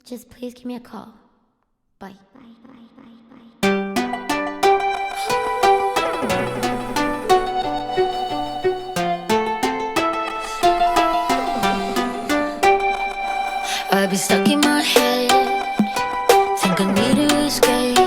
just please give me a call. Bye. I be stuck in my head, think I need to escape.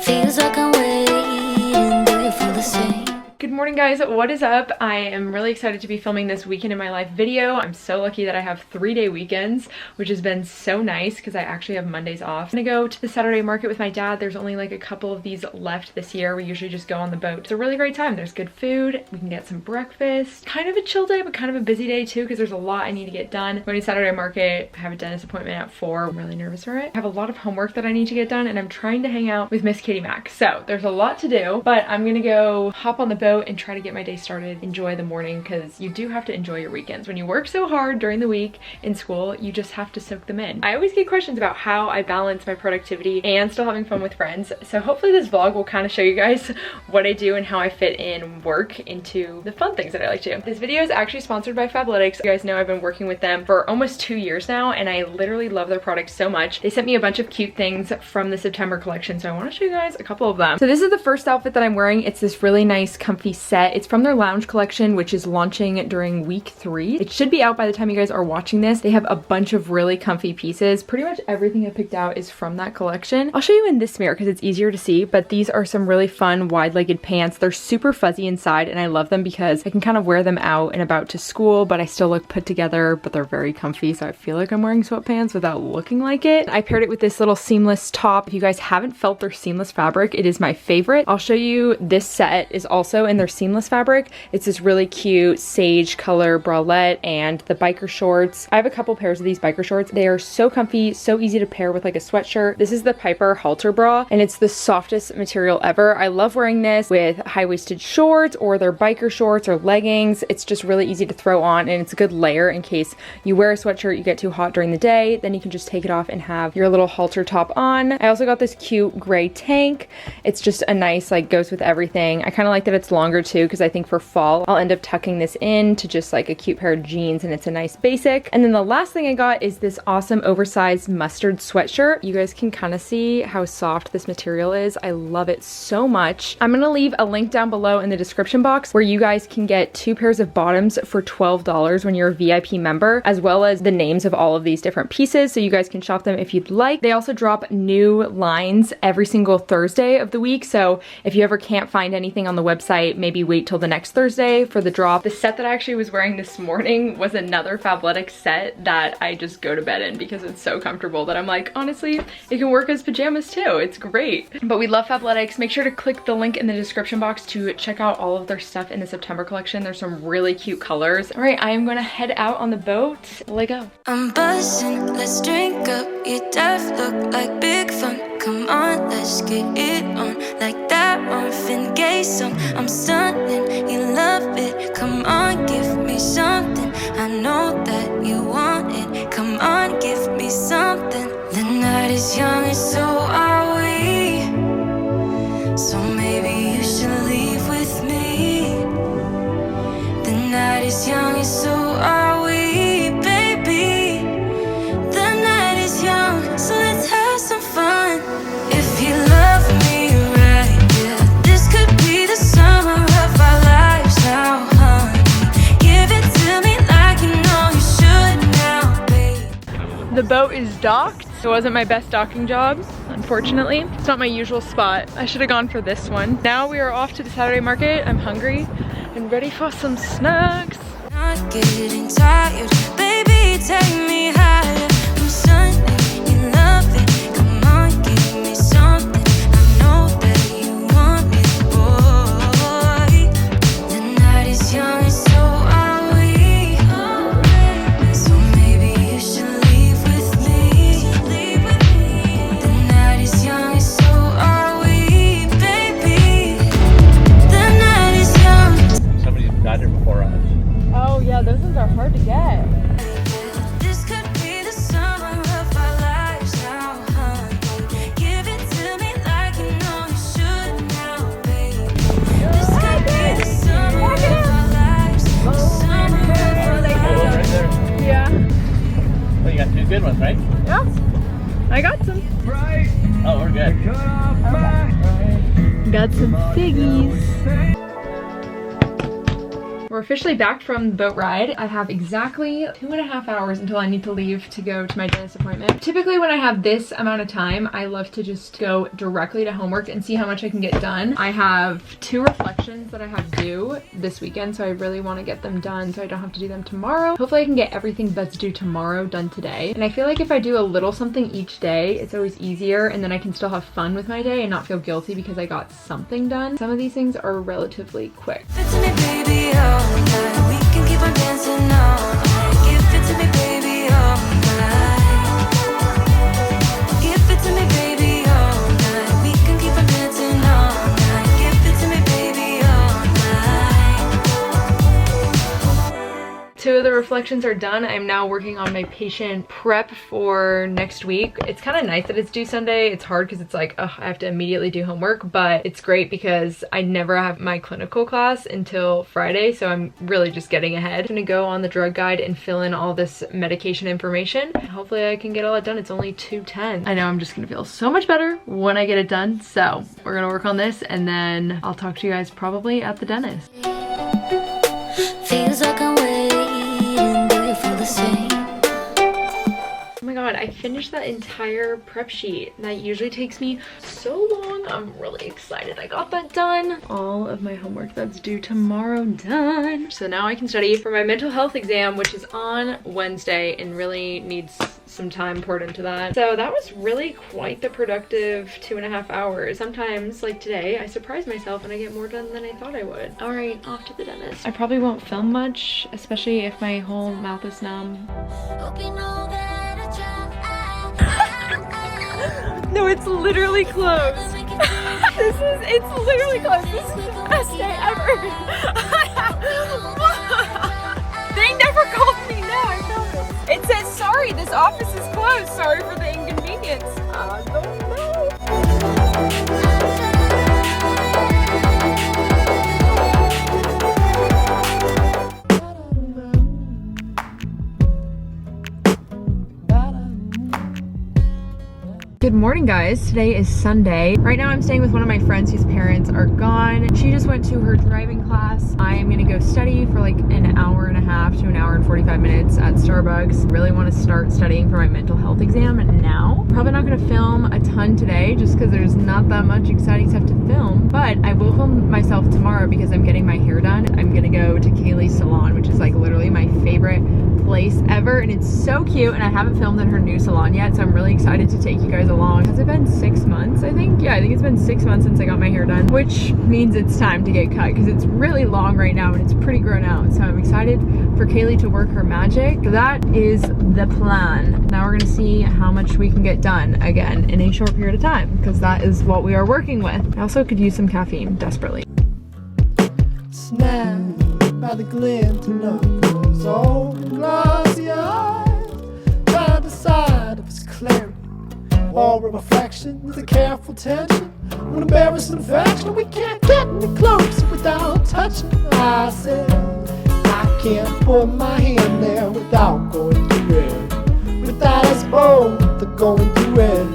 Feels like I'm waiting there for the same. Good morning, guys. What is up? I am really excited to be filming this weekend in my life video. I'm so lucky that I have 3-day weekends, which has been so nice because I actually have Mondays off. I'm gonna go to the Saturday market with my dad. There's only like a couple of these left this year. We usually just go on the boat. It's a really great time. There's good food. We can get some breakfast. Kind of a chill day, but kind of a busy day too because there's a lot I need to get done. Going to Saturday market. I have a dentist appointment at 4. I'm really nervous for it. I have a lot of homework that I need to get done and I'm trying to hang out with Miss Kitty Mac. So there's a lot to do, but I'm gonna go hop on the boat and try to get my day started, enjoy the morning, because you do have to enjoy your weekends. When you work so hard during the week in school, you just have to soak them in. I always get questions about how I balance my productivity and still having fun with friends, so hopefully this vlog will kind of show you guys what I do and how I fit in work into the fun things that I like to do. This video is actually sponsored by Fabletics. You guys know I've been working with them for almost 2 years now and I literally love their products so much. They sent me a bunch of cute things from the September collection, so I want to show you guys a couple of them. So this is the first outfit that I'm wearing. It's this really nice comfy set. It's from their lounge collection, which is launching during week 3. It should be out by the time you guys are watching this. They have a bunch of really comfy pieces. Pretty much everything I picked out is from that collection. I'll show you in this mirror because it's easier to see, but these are some really fun wide-legged pants. They're super fuzzy inside and I love them because I can kind of wear them out and about to school, but I still look put together, but they're very comfy, so I feel like I'm wearing sweatpants without looking like it. I paired it with this little seamless top. If you guys haven't felt their seamless fabric, it is my favorite. I'll show you this set is also in their seamless fabric. It's this really cute sage color bralette and the biker shorts. I have a couple pairs of these biker shorts. They are so comfy, so easy to pair with like a sweatshirt. This is the Piper halter bra and it's the softest material ever. I love wearing this with high-waisted shorts or their biker shorts or leggings. It's just really easy to throw on and it's a good layer in case you wear a sweatshirt, you get too hot during the day, then you can just take it off and have your little halter top on. I also got this cute gray tank. It's just a nice, like, goes with everything. I kind of like that it's longer too because I think for fall I'll end up tucking this in to just like a cute pair of jeans and it's a nice basic. And then the last thing I got is this awesome oversized mustard sweatshirt. You guys can kind of see how soft this material is. I love it so much. I'm gonna leave a link down below in the description box where you guys can get 2 pairs of bottoms for $12 when you're a VIP member, as well as the names of all of these different pieces so you guys can shop them if you'd like. They also drop new lines every single Thursday of the week, so if you ever can't find anything on the website, maybe wait till the next Thursday for the drop. The set that I actually was wearing this morning was another Fabletics set that I just go to bed in because it's so comfortable that I'm like, honestly, it can work as pajamas too. It's great. But we love Fabletics. Make sure to click the link in the description box to check out all of their stuff in the September collection. There's some really cute colors. All right, I am gonna head out on the boat. Let go. I'm buzzing, let's drink up. Your death look like big fun. Come on, let's get it on. Like that Marvin Gaye song. I'm stunning, you love it. Come on, give me something. I know that you want it. Come on, give me something. The night is young and so are we. So maybe you should leave with me. The night is young and so are we, baby. The night is young, so let's have some fun. If you love me right, yeah, this could be the summer of our lives now, honey. Give it to me like you know you should now, babe. The boat is docked. It wasn't my best docking job, unfortunately. It's not my usual spot. I should have gone for this one. Now we are off to the Saturday market. I'm hungry and ready for some snacks. Not getting tired, baby, take me higher. I'm stunning, you love it. Come on, give me something. I know that you want me, boy. The night is young and so are we. So maybe you should leave with me. The night is young and so are we, baby. The night is young. Somebody got here before us. Oh yeah, those ones are hard to get. This could good ones, right? Yeah. I got some. Oh, we're good. Got some figgies. We're officially back from the boat ride. I have exactly 2.5 hours until I need to leave to go to my dentist appointment. Typically when I have this amount of time, I love to just go directly to homework and see how much I can get done. I have 2 reflections that I have due this weekend, so I really want to get them done so I don't have to do them tomorrow. Hopefully I can get everything that's due tomorrow done today. And I feel like if I do a little something each day, it's always easier, and then I can still have fun with my day and not feel guilty because I got something done. Some of these things are relatively quick. We can keep on dancing all night. Give it to me, baby, all night. Give it to me, baby, all night. We can keep on dancing all night. Give it to me, baby, all night. 2 of the reflections are done. I'm now working on my patient prep for next week. It's kind of nice that it's due Sunday. It's hard because it's like, I have to immediately do homework, but it's great because I never have my clinical class until Friday, so I'm really just getting ahead. I'm gonna go on the drug guide and fill in all this medication information. Hopefully I can get all that done. It's only 2:10. I know I'm just gonna feel so much better when I get it done, so we're gonna work on this and then I'll talk to you guys probably at the dentist. Feels like I'm waiting, do you feel the same? Oh my god, I finished that entire prep sheet. That usually takes me so long. I'm really excited I got that done. All of my homework that's due tomorrow done. So now I can study for my mental health exam, which is on Wednesday and really needs some time poured into that. So that was really quite the productive 2.5 hours. Sometimes, like today, I surprise myself and I get more done than I thought I would. All right, off to the dentist. I probably won't film much, especially if my whole mouth is numb. Hope you know that I try. No, it's literally closed. It's literally closed. This is the best day ever. They never called me now, I promise. It says, sorry, this office is closed. Sorry for the inconvenience. I don't know. Good morning, guys. Today is Sunday. Right now I'm staying with one of my friends whose parents are gone. She just went to her driving class. I am gonna go study for like an hour and a half to an hour and 45 minutes at Starbucks. Really want to start studying for my mental health exam now. Probably not gonna film a ton today just because there's not that much exciting stuff to film, but I will film myself tomorrow because I'm getting my hair done. I'm gonna go to Kaylee's salon, which is like literally my favorite place ever, and it's so cute, and I haven't filmed in her new salon yet, so I'm really excited to take you guys along. Has it been 6 months, I think? Yeah, I think it's been 6 months since I got my hair done, which means it's time to get cut because it's really long right now and it's pretty grown out. So I'm excited for Kaylee to work her magic. So that is the plan. Now we're gonna see how much we can get done again in a short period of time because that is what we are working with. I also could use some caffeine desperately. Snapped by the glint of those old glassy eyes, trying to decide if it's clarity or a reflection with a careful tension. An embarrassing affection, we can't get any closer without touching. I said, I can't put my hand there without going through it. Without us both going through it.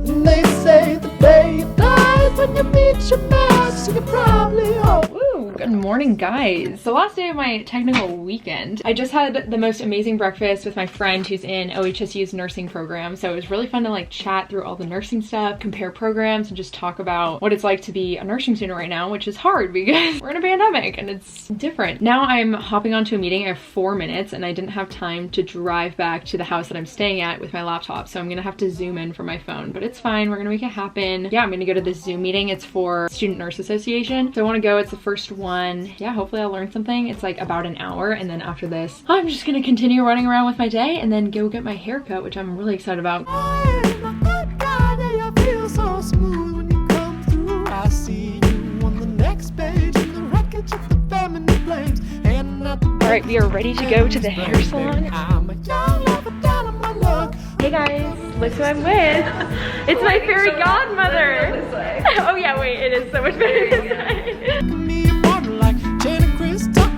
And they say the day you die when you meet your match, so you probably hope. Good morning, guys. The last day of my technical weekend. I just had the most amazing breakfast with my friend who's in OHSU's nursing program. So it was really fun to like chat through all the nursing stuff, compare programs, and just talk about what it's like to be a nursing student right now, which is hard because we're in a pandemic and it's different. Now I'm hopping onto a meeting. I have 4 minutes and I didn't have time to drive back to the house that I'm staying at with my laptop. So I'm gonna have to zoom in from my phone, but it's fine. We're gonna make it happen. Yeah, I'm gonna go to this Zoom meeting. It's for Student Nurse Association. So I wanna go. It's the first one. Yeah, hopefully I'll learn something. It's like about an hour, and then after this I'm just gonna continue running around with my day and then go get my hair cut, which I'm really excited about. Alright, we are ready to go to the hair salon. Hey guys, look who I'm with. It's my fairy godmother. Oh yeah, wait, it is so much better this way.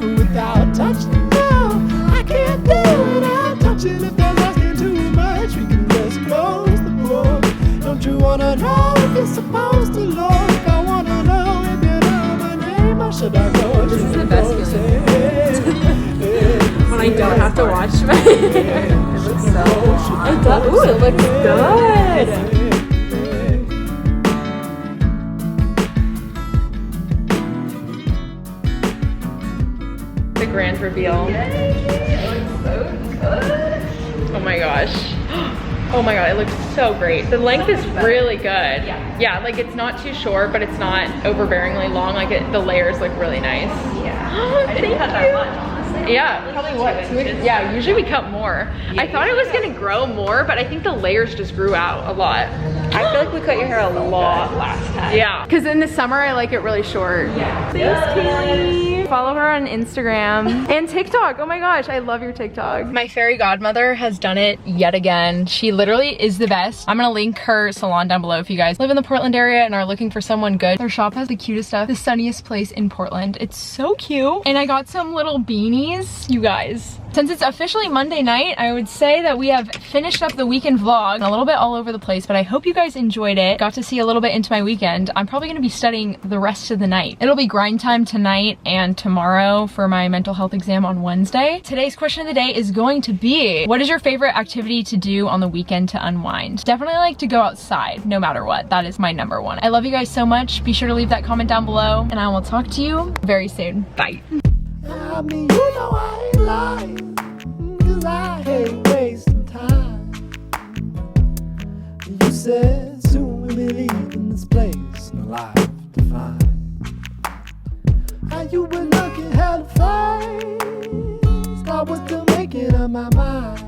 Without touching, no, I can't do it without touching if there's asking too much. wanna know if you're supposed to look. I wanna know if you know my name. Or should I go? This is the best feeling. When I don't have to watch my hair. It looks so long. It does. Ooh, it looks good. The grand reveal. Oh my gosh. Oh my god, it looks so great. The length is really good. Yeah, like it's not too short, but it's not overbearingly long. Like the layers look really nice. Yeah. I didn't cut that much, honestly. Yeah, probably what? 2 inches? Yeah, usually we cut more. I thought it was gonna grow more, but I think the layers just grew out a lot. I feel like we cut your hair a lot last time. Yeah, because in the summer I like it really short. Yeah. Thanks, Kaylee. Follow her on Instagram and TikTok. Oh my gosh, I love your TikTok. My fairy godmother has done it yet again. She literally is the best. I'm gonna link her salon down below if you guys live in the Portland area and are looking for someone good. Their shop has the cutest stuff, the sunniest place in Portland. It's so cute. And I got some little beanies, you guys. Since it's officially Monday night, I would say that we have finished up the weekend vlog a little bit all over the place, but I hope you guys enjoyed it. Got to see a little bit into my weekend. I'm probably gonna be studying the rest of the night. It'll be grind time tonight and tomorrow for my mental health exam on Wednesday. Today's question of the day is going to be, what is your favorite activity to do on the weekend to unwind? Definitely like to go outside, no matter what. That is my number one. I love you guys so much. Be sure to leave that comment down below, and I will talk to you very soon. Bye. I mean, you know I ain't lying, 'cause I hate wasting time. You said soon we'll be leaving this place, no life to find. And you been looking hella fast, I was still making up my mind.